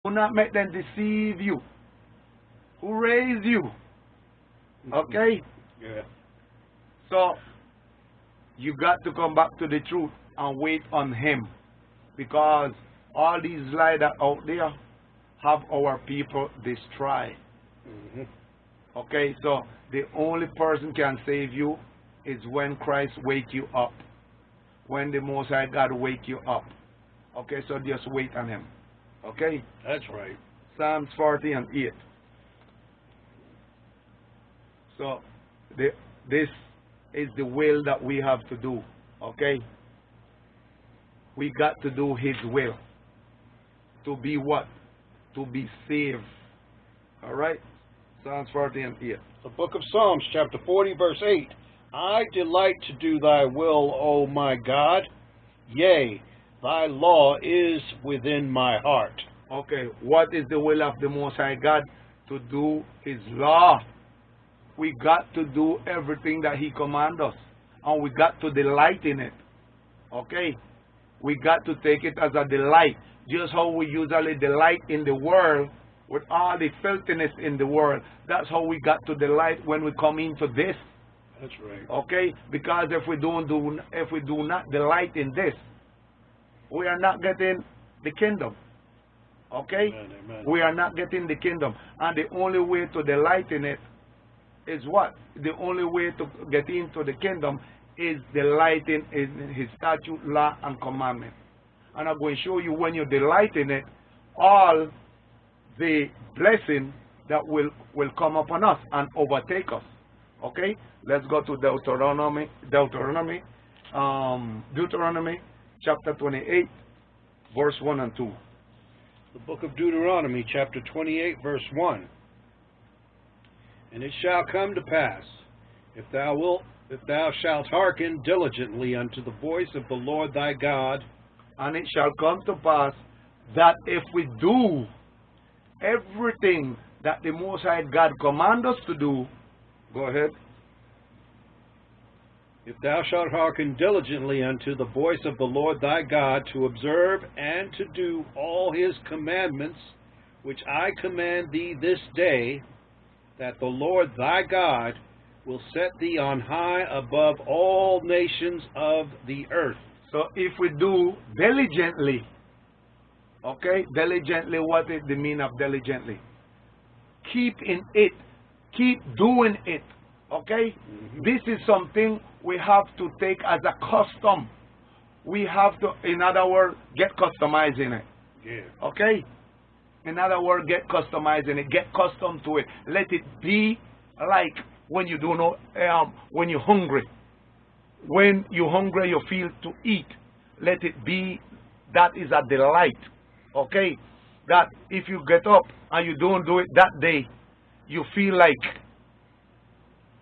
Do not make them deceive you. Who raised you? Okay? Yeah. So, you got to come back to the truth and wait on Him. Because all these lies that out there have our people destroyed. Okay? So, the only person can save you is when Christ wake you up. When the Most High God wake you up. Okay? So, just wait on Him. Okay? That's right. Psalms 40 and 8. So, this is the will that we have to do. Okay? We got to do His will. To be what? To be saved. Alright? Psalms 40 and 8. The book of Psalms, chapter 40, verse 8. I delight to do thy will, O my God. Yea, thy law is within my heart. Okay, what is the will of the Most High God? To do His law. We got to do everything that He commands us. And we got to delight in it. Okay? We got to take it as a delight. Just how we usually delight in the world, with all the filthiness in the world. That's how we got to delight when we come into this. That's right. Okay? Because if we do not delight in this, we are not getting the kingdom. Okay? Amen, amen. We are not getting the kingdom. And the only way to delight in it is what? The only way to get into the kingdom is delighting in His statute, law, and commandment. And I'm going to show you when you delight in it, all the blessing that will come upon us and overtake us. Okay? Let's go to Deuteronomy chapter 28, verse 1 and 2. The book of Deuteronomy, chapter 28, verse 1. And it shall come to pass, if thou shalt hearken diligently unto the voice of the Lord thy God, and it shall come to pass that if we do everything that the Most High God commands us to do, go ahead. If thou shalt hearken diligently unto the voice of the Lord thy God, to observe and to do all His commandments, which I command thee this day, that the Lord thy God will set thee on high above all nations of the earth. So if we do diligently, okay, diligently, what is the meaning of diligently? Keep in it, keep doing it, okay? This is something we have to take as a custom. We have to, in other words, get customized in it. Yeah. Okay? In other words, get customized in it, get accustomed to it. Let it be like when you do know, when you're hungry. When you're hungry, you feel to eat. Let it be, that is a delight. Okay? That if you get up and you don't do it that day, you feel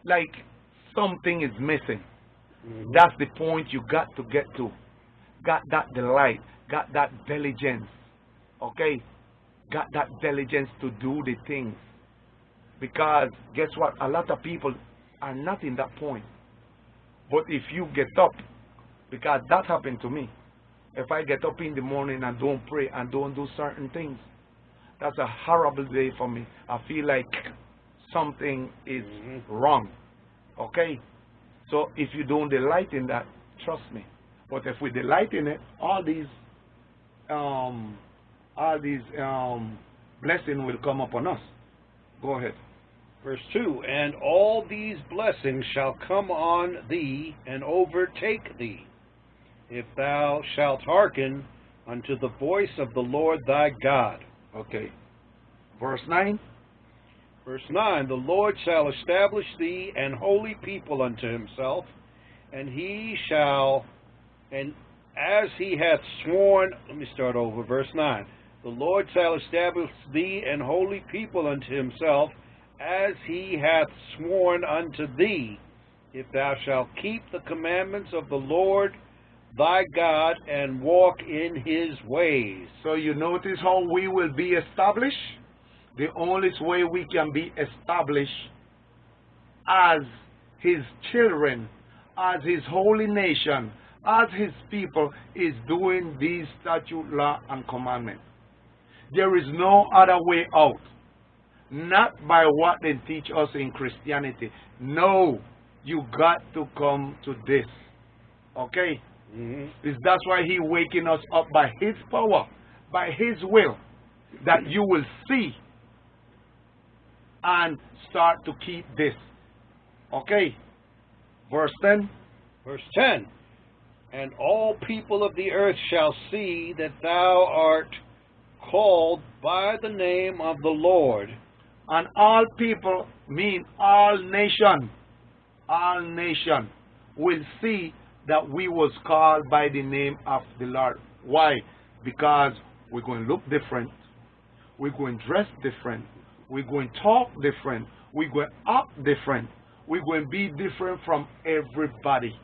like something is missing. That's the point you got to get to. Got that delight. Got that diligence. Okay? Got that diligence to do the things. Because guess what? A lot of people are not in that point. But if you get up, because that happened to me. If I get up in the morning and don't pray and don't do certain things, that's a horrible day for me. I feel like something is wrong. Okay? So if you don't delight in that, trust me. But if we delight in it, all these blessings will come upon us. Go ahead. Verse 2, and all these blessings shall come on thee and overtake thee, if thou shalt hearken unto the voice of the Lord thy God. Okay. Verse 9. Verse 9, the Lord shall establish thee an holy people unto himself, and as he hath sworn, let me start over, verse 9. The Lord shall establish thee an holy people unto himself, as he hath sworn unto thee, if thou shalt keep the commandments of the Lord thy God and walk in his ways. So you notice how we will be established? The only way we can be established as his children, as his holy nation, as his people, is doing these statute, law, and commandments. There is no other way out. Not by what they teach us in Christianity. No, you got to come to this. Okay? That's why He waking us up by His power, by His will, that you will see and start to keep this. Okay? Verse 10. Verse 10. And all people of the earth shall see that thou art called by the name of the Lord. And all people mean all nation. All nation will see that we was called by the name of the Lord. Why? Because we're going to look different. We're going to dress different. We're going to talk different. We're going to act different. We're going to be different from everybody.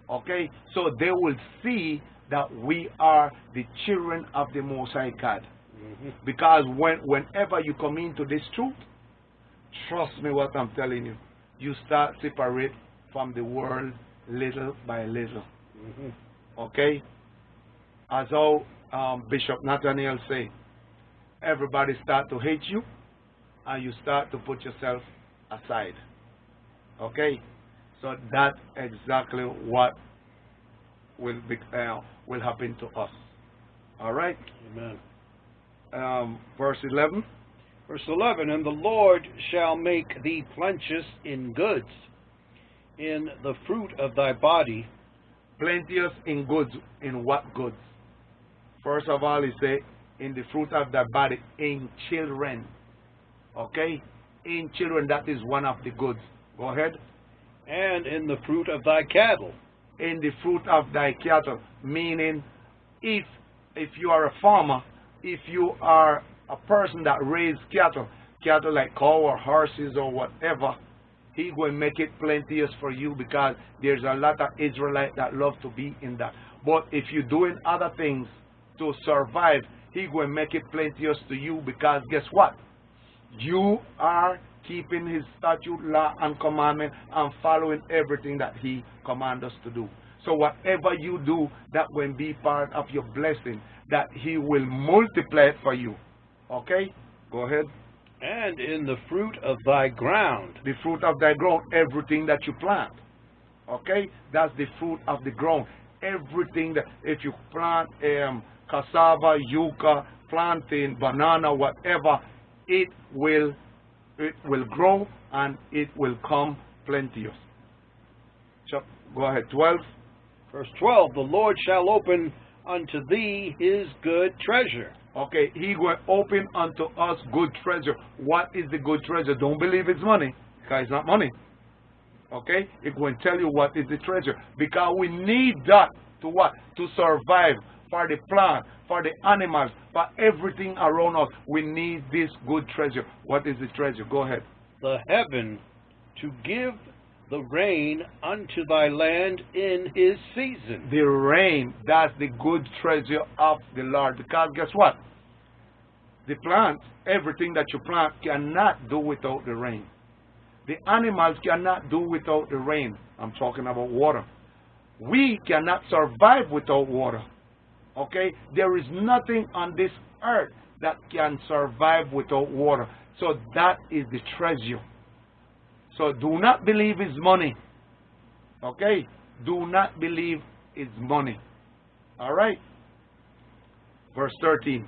Okay? So they will see that we are the children of the Most High God. Because whenever you come into this truth, trust me what I'm telling you, you start separate from the world little by little. Okay? As how Bishop Nathaniel say, everybody start to hate you and you start to put yourself aside. Okay? So that's exactly what will happen to us. All right? Amen. Verse 11. Verse 11, and the Lord shall make thee plenteous in goods, in the fruit of thy body. Plenteous in goods. In what goods? First of all, he say, in the fruit of thy body, in children. Okay? In children, that is one of the goods. Go ahead. And in the fruit of thy cattle. In the fruit of thy cattle. Meaning, if you are a farmer, if you are a person that raises cattle like cow or horses or whatever, He will make it plenteous for you, because there's a lot of Israelites that love to be in that. But if you're doing other things to survive, He will make it plenteous to you, because guess what? You are keeping His statute, law, and commandment, and following everything that He commands us to do. So whatever you do, that will be part of your blessing, that He will multiply it for you. Okay? Go ahead. And in the fruit of thy ground. The fruit of thy ground, everything that you plant. Okay? That's the fruit of the ground. Everything that, if you plant cassava, yucca, plantain, banana, whatever, it will grow and it will come plenteous. Go ahead. 12. Verse 12, the Lord shall open unto thee His good treasure. Okay, He will open unto us good treasure. What is the good treasure? Don't believe it's money, because it's not money. Okay, it will tell you what is the treasure, because we need that to what? To survive, for the plant, for the animals, for everything around us. We need this good treasure. What is the treasure? Go ahead. The heaven to give the rain unto thy land in his season. The rain, that's the good treasure of the Lord. Because guess what? The plant, everything that you plant, cannot do without the rain. The animals cannot do without the rain. I'm talking about water. We cannot survive without water. Okay? There is nothing on this earth that can survive without water. So that is the treasure. So do not believe it's money. Okay? Do not believe it's money. Alright? Verse 13.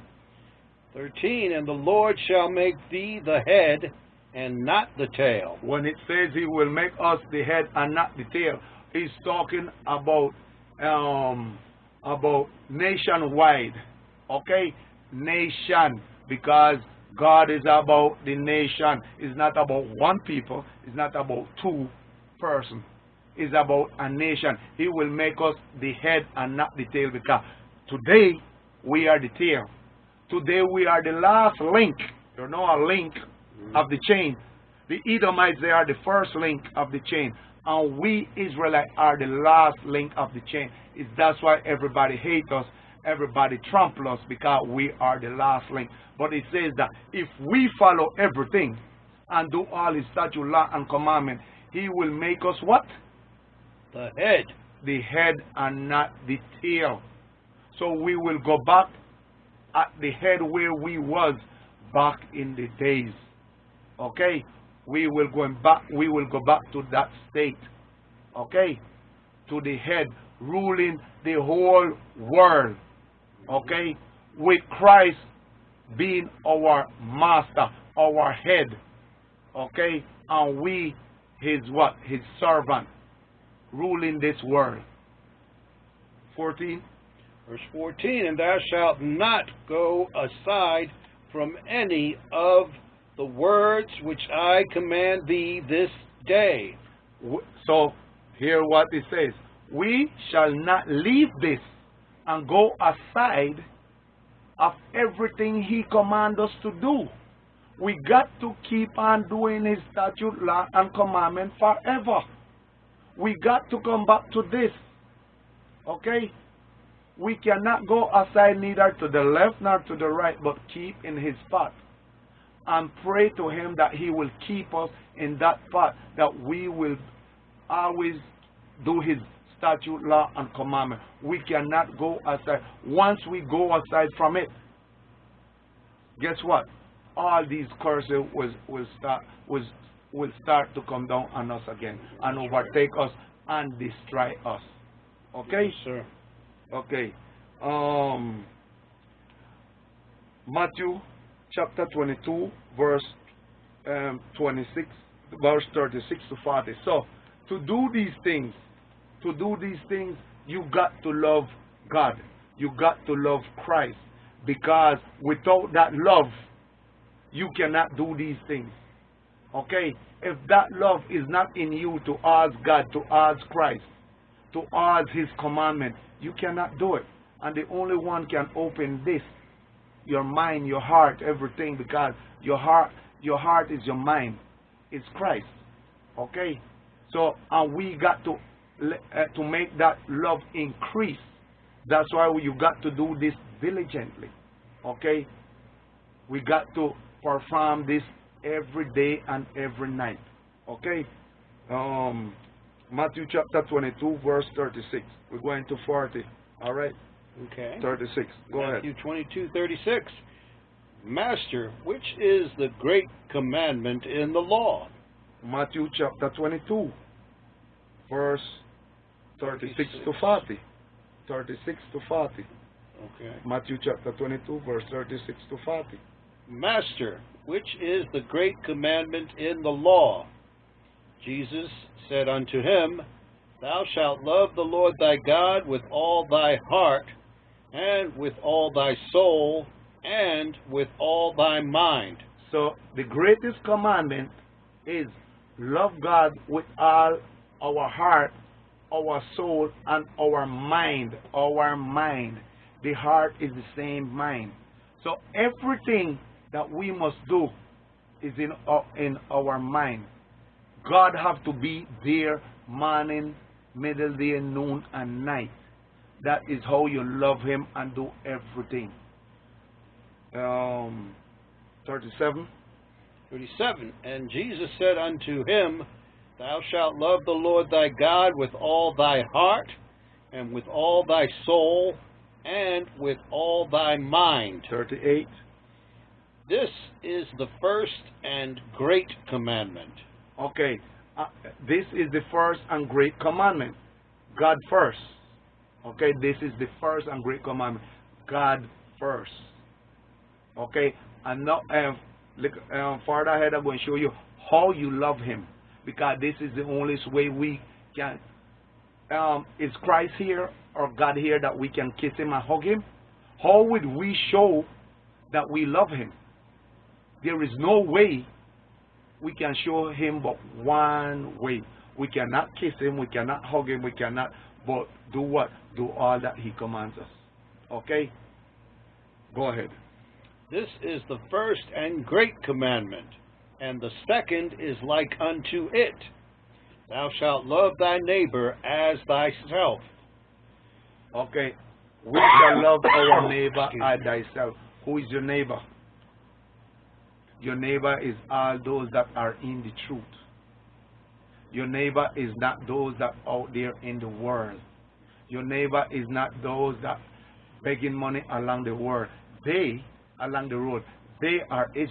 13, and the Lord shall make thee the head and not the tail. When it says He will make us the head and not the tail, He's talking about nationwide. Okay? Nation. Because God is about the nation. It's not about one people. It's not about two persons. It's about a nation. He will make us the head and not the tail, because today we are the tail. Today we are the last link. You know, a link of the chain. The Edomites, they are the first link of the chain. And we Israelites are the last link of the chain. That's why everybody hates us. Everybody trample us, because we are the last link. But it says that if we follow everything and do all His statute, law, and commandment, He will make us what? The head. The head and not the tail. So we will go back at the head where we was back in the days. Okay? We will go back to that state. Okay? To the head ruling the whole world. Okay? With Christ being our master, our head. Okay? And we his what? His servant, ruling this world. 14. Verse 14, and thou shalt not go aside from any of the words which I command thee this day. So, hear what it says. We shall not leave this and go aside of everything he commands us to do. We got to keep on doing his statute, law, and commandment forever. We got to come back to this. Okay? We cannot go aside neither to the left nor to the right, but keep in his path. And pray to him that he will keep us in that path, that we will always do his statute, law, and commandment. We cannot go aside. Once we go aside from it, guess what? All these curses will start to come down on us again and overtake us and destroy us. Okay? Yes, sir. Okay. Matthew chapter 22, verse 26, verse 36 to 40. So, to do these things, you got to love God. You got to love Christ. Because without that love, you cannot do these things. Okay? If that love is not in you to ask God, to ask Christ, to ask his commandment, you cannot do it. And the only one can open this, your mind, your heart, everything, because your heart is your mind. It's Christ. Okay? So, and we got to make that love increase. That's why you got to do this diligently. Okay? We got to perform this every day and every night. Okay? Matthew chapter 22, verse 36. We're going to 40. All right? Okay. 36. Go ahead. Matthew 22, 36. Master, which is the great commandment in the law? Matthew chapter 22, verse 36 to 40. 36 to 40. Okay. Matthew chapter 22, verse 36 to 40. Master, which is the great commandment in the law? Jesus said unto him, Thou shalt love the Lord thy God with all thy heart, and with all thy soul, and with all thy mind. So, the greatest commandment is love God with all our heart, our soul, and our mind. Our mind. The heart is the same mind. So, everything that we must do is in our mind. God have to be there morning, middle day, noon, and night. That is how you love him and do everything. 37. 37. And Jesus said unto him, Thou shalt love the Lord thy God with all thy heart, and with all thy soul, and with all thy mind. 38. This is the first and great commandment. Okay, this is the first and great commandment. God first. Okay, this is the first and great commandment. God first. Okay, and now further ahead I'm going to show you how you love him, because this is the only way we can. Is Christ here or God here that we can kiss him and hug him? How would we show that we love him? There is no way we can show him but one way. We cannot kiss him, we cannot hug him, we cannot, but do what? Do all that he commands us. Okay? Go ahead. This is the first and great commandment, and the second is like unto it. Thou shalt love thy neighbor as thyself. Okay. We shall love our neighbor as thyself. Who is your neighbor? Your neighbor is all those that are in the truth. Your neighbor is not those that are out there in the world. Your neighbor is not those that begging money along the world. they, along the road, they are Israel.